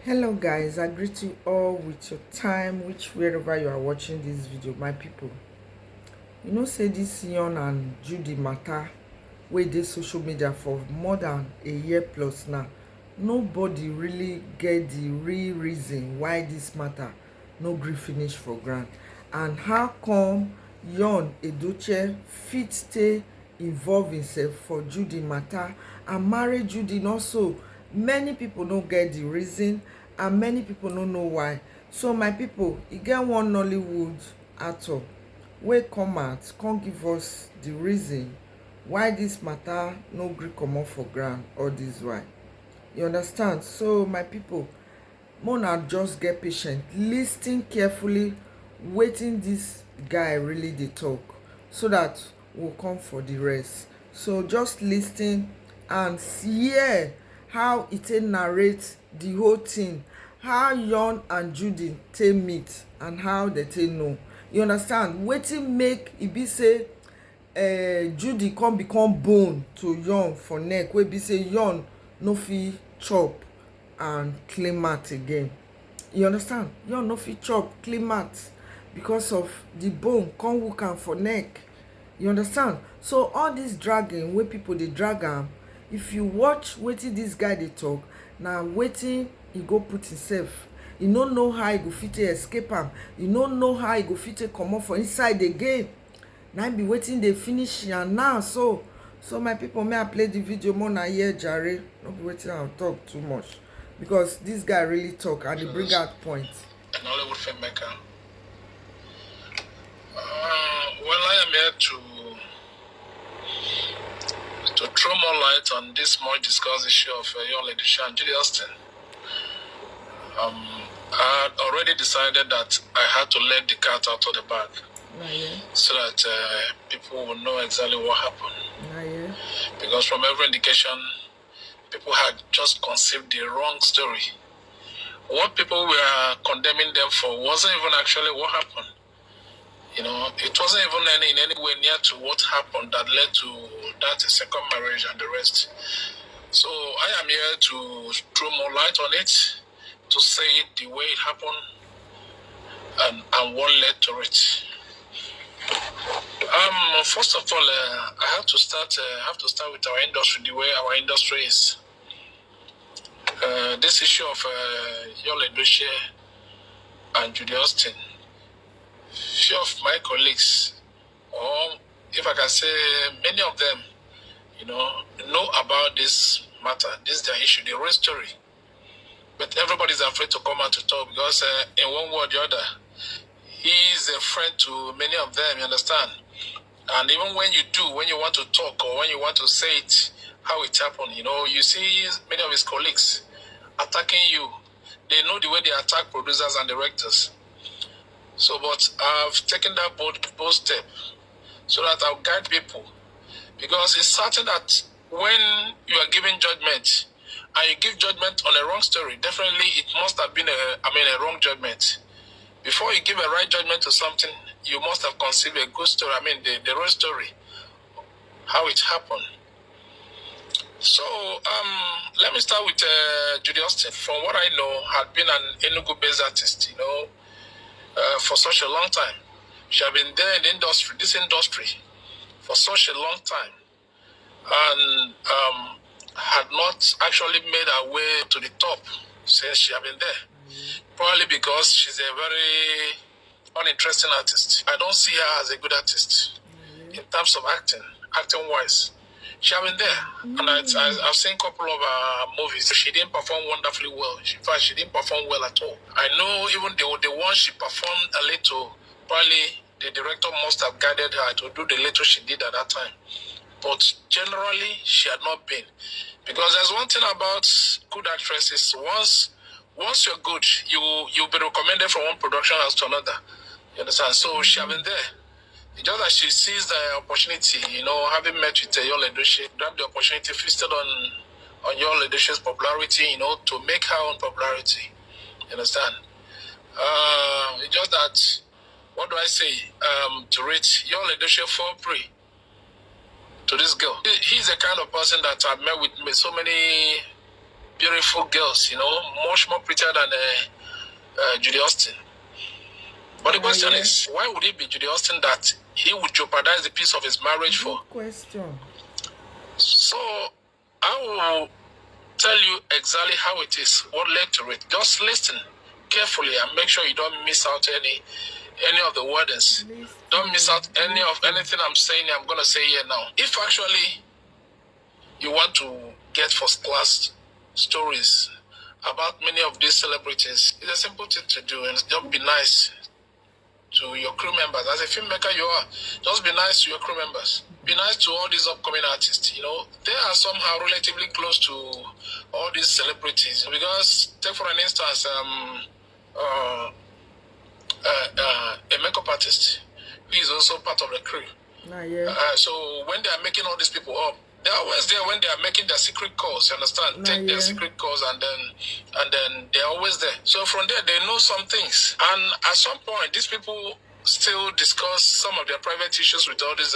Hello guys, I greet you all with your time, wherever you are watching this video. My people, say this Yon and Judy matter wey dey social media for more than a year plus now. Nobody really get the real reason why this matter no gree finish for ground, and how come Yon Edochie fit stay involve himself for Judy matter and marry Judy. And also many people no get the reason, and many people no know why. So my people, e get one Nollywood actor wey come out come give us the reason why this matter no gree comot for ground all this while. You understand? So my people, una just get patient, lis ten carefully wetin this guy really dey talk, so that we'll come for the rest. So just lis ten and hear how e take narrate the whole thing, how Yon and Judy take meet and how they take know. You understand? Wetin make e be say Judy come become bone to Yon for neck, wey be say Yon no fit chop and clean mouth again. You understand? Yon no fit chop clean mouth because of the bone come hook am for neck. You understand? So all this dragging wey people dey drag am, if you watch wetin this guy dey talk, na wetin e go put himself. E no know how e go fit take escape am. E no know how e go fit take comot for inside again. Na be wetin dey finish am now. So my people, may I play the video more na hear jare, no be wetin I talk too much, because this guy really talk and he bring out points. An Hollywood filmmaker. Well, I am here to throw more light on this more discussed issue of young lady and Judy Austin. I had already decided that I had to let the cat out of the bag, so that people will know exactly what happened. Because from every indication, people had just conceived the wrong story. What people were condemning them for wasn't even actually what happened. It wasn't even in any way near to what happened that led to that second marriage and the rest. So I am here to throw more light on it, to say it the way it happened, and what led to it. First of all, I have to start with our industry, the way our industry is. This issue of Yul Edochie and Judy Austin, few of my colleagues, or if I can say many of them, know about this matter. This is their issue, the real story. But everybody's afraid to come out to talk because in one way or the other, he is a friend to many of them, you understand? And even when you want to talk or when you want to say it, how it happened, you see many of his colleagues attacking you. They know the way they attack producers and directors. So, but I've taken that bold step so that I'll guide people. Because it's certain that when you are giving judgment and you give judgment on a wrong story, definitely it must have been a wrong judgment. Before you give a right judgment to something, you must have conceived a good story, the real story, how it happened. So, let me start with Judy Austin. From what I know, had been an Enugu-based artist, for such a long time. She had been there in this industry, for such a long time, and had not actually made her way to the top since she had been there. Probably because she's a very uninteresting artist. I don't see her as a good artist in terms of acting-wise. She has been there, and I've seen a couple of movies. She didn't perform wonderfully well. In fact, she didn't perform well at all. I know even the one she performed a little, probably the director must have guided her to do the little she did at that time. But generally, she had not been. Because there's one thing about good actresses. Once you're good, you'll be recommended from one production house to another. You understand? So she has been there. It's just that she sees the opportunity, having met with Yul Edochie, grabbed the opportunity, feasted on Yul Edochie's popularity, to make her own popularity. You understand? It's just that, what do I say, to rate Yul Edochie fall prey to this girl. He's the kind of person that I've met with so many beautiful girls, much more prettier than Judy Austin. But the question is, why would it be Judy Austin that he would jeopardize the peace of his marriage for? Question. So I will tell you exactly how it is, what led to it. Just listen carefully and make sure you don't miss out any of the wordings. Don't miss out anything I'm saying. I'm gonna say here now. If actually you want to get first class stories about many of these celebrities, it's a simple thing to do, and just be nice to your crew members. As a filmmaker you are, just be nice to your crew members. Be nice to all these upcoming artists. They are somehow relatively close to all these celebrities. Because take for an instance, a makeup artist who is also part of the crew. So when they are making all these people up, they're always there when they are making their secret calls. You understand? Take their secret calls, and then they're always there. So from there, they know some things. And at some point, these people still discuss some of their private issues with all these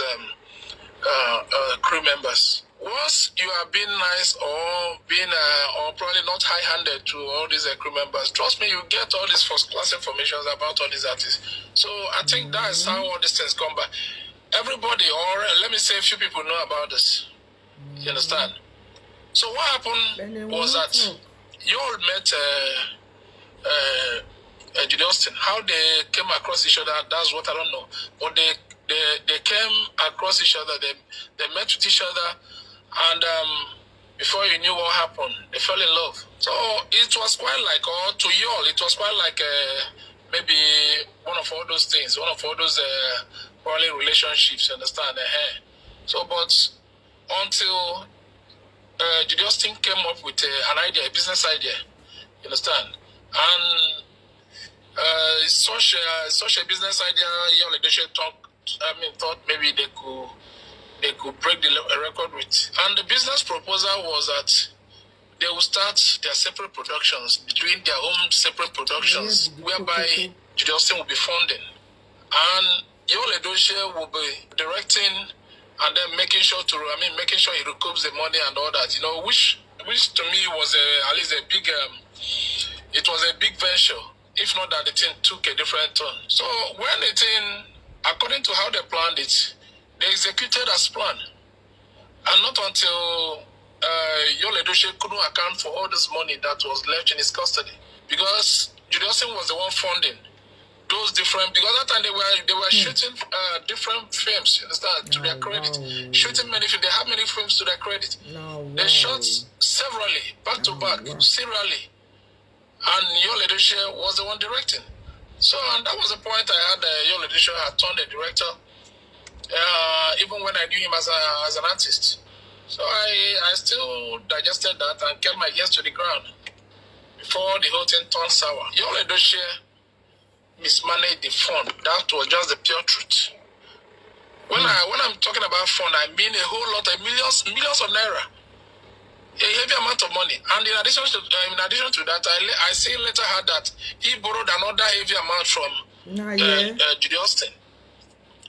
crew members. Once you are being nice or being or probably not high-handed to all these crew members, trust me, you get all these first-class information about all these artists. So I think that is how all these things come by. Everybody, or let me say a few people, know about this. You understand? So what happened was that you all met Judy Austin. How they came across each other, that's what I don't know. But they came across each other, they met with each other, and before you knew what happened, they fell in love. So it was quite like, or to you all, it was quite like maybe one of all those things, one of all those probably relationships, you understand? So, but until Judy Austin came up with an idea, a business idea, you understand? And such a business idea, thought maybe they could break the record with. And the business proposal was that they will start their separate productions, doing their own separate productions, whereby Judy Austin will be funding, and Yul Edochie will be directing, and then making sure he recoups the money and all that. Which to me was at least a big. It was a big venture. If not that, the thing took a different turn. So when the thing, according to how they planned it, they executed as planned. And not until Yul Edochie couldn't account for all this money that was left in his custody. Because Judy Austin was the one funding those different, because that time they were shooting different films, you understand, to their credit. Shooting many films. They have many films to their credit. They shot severally, back to back, serially. And Yul Edochie was the one directing. So, and that was the point I had. Yul Edochie had turned a director, even when I knew him as an artist. So I still digested that and kept my ears to the ground before the whole thing turned sour. Yul Edochie mismanaged the fund. That was just the pure truth. When I'm talking about fund, I mean a whole lot of millions of naira. A heavy amount of money. And in addition to that, I see later heard that he borrowed another heavy amount from Judy Austin,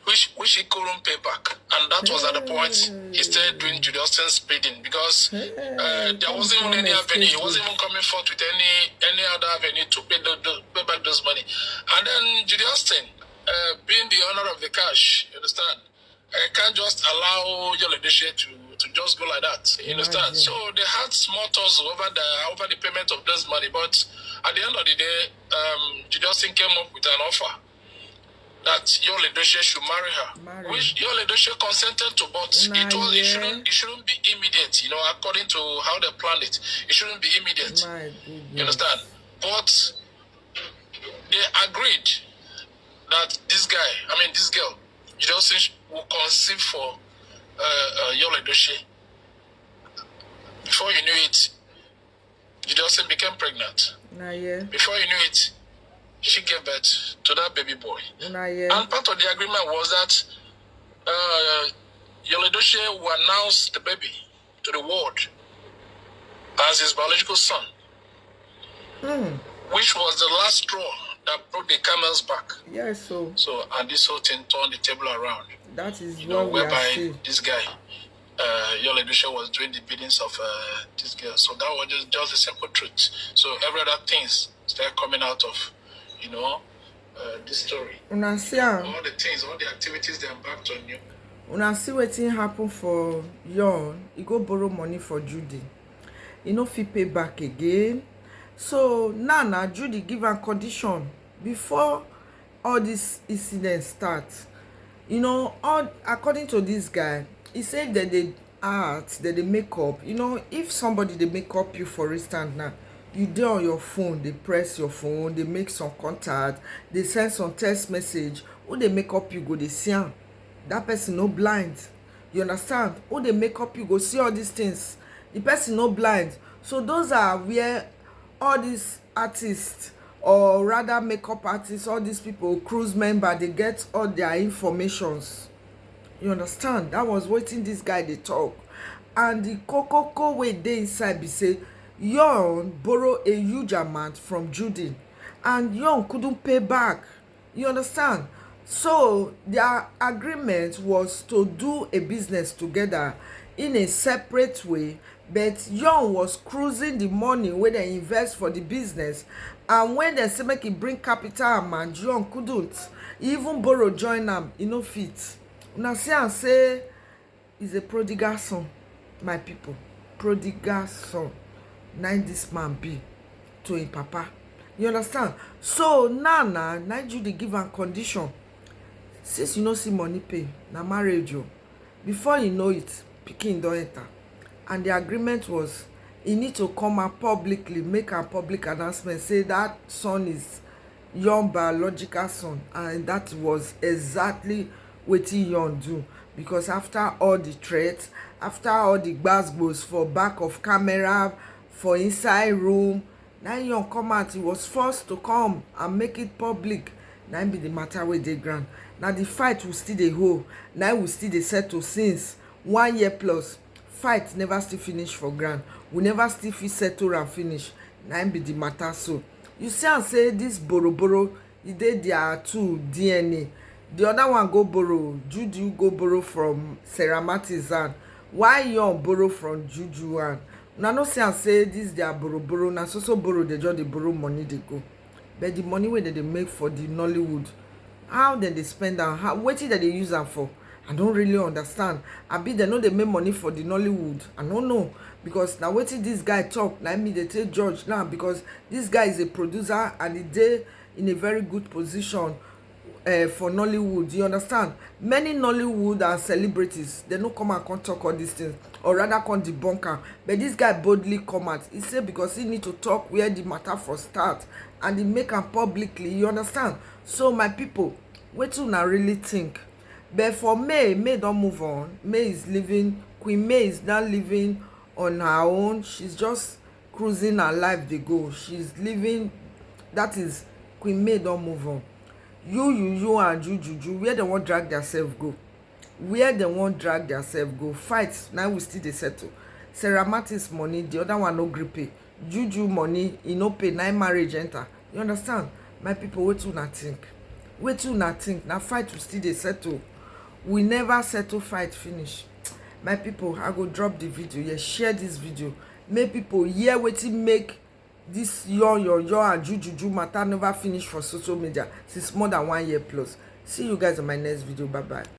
which he couldn't pay back. And that was at the point he started doing Judy Austin's bidding, because there wasn't even any avenue. He wasn't even coming forth with any other avenue to pay back those money. And then Judy Austin, being the owner of the cash, you understand, can't just allow Yul Edochie to just go like that. You understand? So they had small talks over the payment of this money. But at the end of the day, Judy Austin came up with an offer that Yul Edochie should marry her, which Yul Edochie consented to, but it shouldn't be immediate, according to how they planned it. It shouldn't be immediate. You understand? But they agreed that this girl, Judy Austin will conceive for Yul Edochie. Before you knew it, Judy Austin became pregnant. Before you knew it, she gave birth to that baby boy. And part of the agreement was that Yul Edochie will announce the baby to the world as his biological son, which was the last straw that broke the camel's back. So and this whole thing turned the table around. That is whereby this guy Yul Edochie was doing the biddings of this girl. So that was just the simple truth. So every other things started coming out of, this story. Una see am. All the things, all the activities they embarked on you. Una see wetin happen for Yul. He go borrow money for Judy. He no fit pay back again. So now Judy give am condition before all this incident start. All according to this guy, he said that they art, that they make up. If somebody they make up you, for instance, now you dey on your phone, they press your phone, they make some contact, they send some text message. Who they make up you, go they see am. That person no blind. You understand? Who they make up you, go see all these things. The person no blind. So those are where all these artists, or rather makeup artists, all these people, cruise member, they get all their informations. You understand? That was wetin this guy they talk. And the cocoa way they inside be say Yul borrow a huge amount from Judy, and Yul couldn't pay back. You understand? So their agreement was to do a business together in a separate way, but Yul was cruising the money wey they invest for the business, and when they say make e bring capital amount, Yul couldn't. He even borrow join am, e no fit. Una see am say he's a prodigal son, my people. Prodigal son. Na this man be to him papa. You understand? So now Judy give am condition. Since you no see money pay, na marriage o. Before you know it, pikin don enter. And the agreement was he need to come out publicly, make a public announcement, say that son is Yul biological son. And that was exactly wetin Yul do. Because after all the threats, after all the gbasgbos for back of camera, for inside room, now Yul come out. He was forced to come and make it public. Now be the matter wey dey ground. Now the fight will still dey hold. Now we still dey settle since 1 year plus. Fight never still finish for ground. We never still fit settle and finish. Now be the matter. So you see am say this borrow, e dey there too DNA. The other one go borrow, Juju go borrow from Sarah Martin's. Why Yul borrow from Juju and una no see am say this their borrow na so borrow, they just dey borrow money they go. But the money wey they make for the Nollywood, how dem dey spend am, how wetin dem dey use am for, I don't really understand. Abi dem no dey make money for the Nollywood, I don't know. Because na wetin this guy talk, na me dey take judge now, because this guy is a producer and he dey in a very good position for Nollywood. You understand? Many Nollywood and celebrities, they no come and come talk all these things, or rather come debunk am. But this guy boldly come out. He say because he need to talk where the matter for start, and he make am publicly. You understand? So my people, wetin una really think? But for May don move on. May is living, Queen May is now living on her own. She's just cruising her life dey go. She's living, that is, Queen May don move on. You and Juju, where they won't drag themselves go? Where they won't drag themselves go? Fight, now we still dey settle. Sarah Martin's money, the other one no gree pay. Juju money, he no pay, now marriage enter. You understand? My people, wetin una think? Wetin una think? Na fight we still dey settle. We never settle fight finish. My people, I go drop the video. Yes, share this video. Make people hear wetin make this Yul and Juju matter never finish for social media since more than 1 year plus. See you guys on my next video. Bye bye.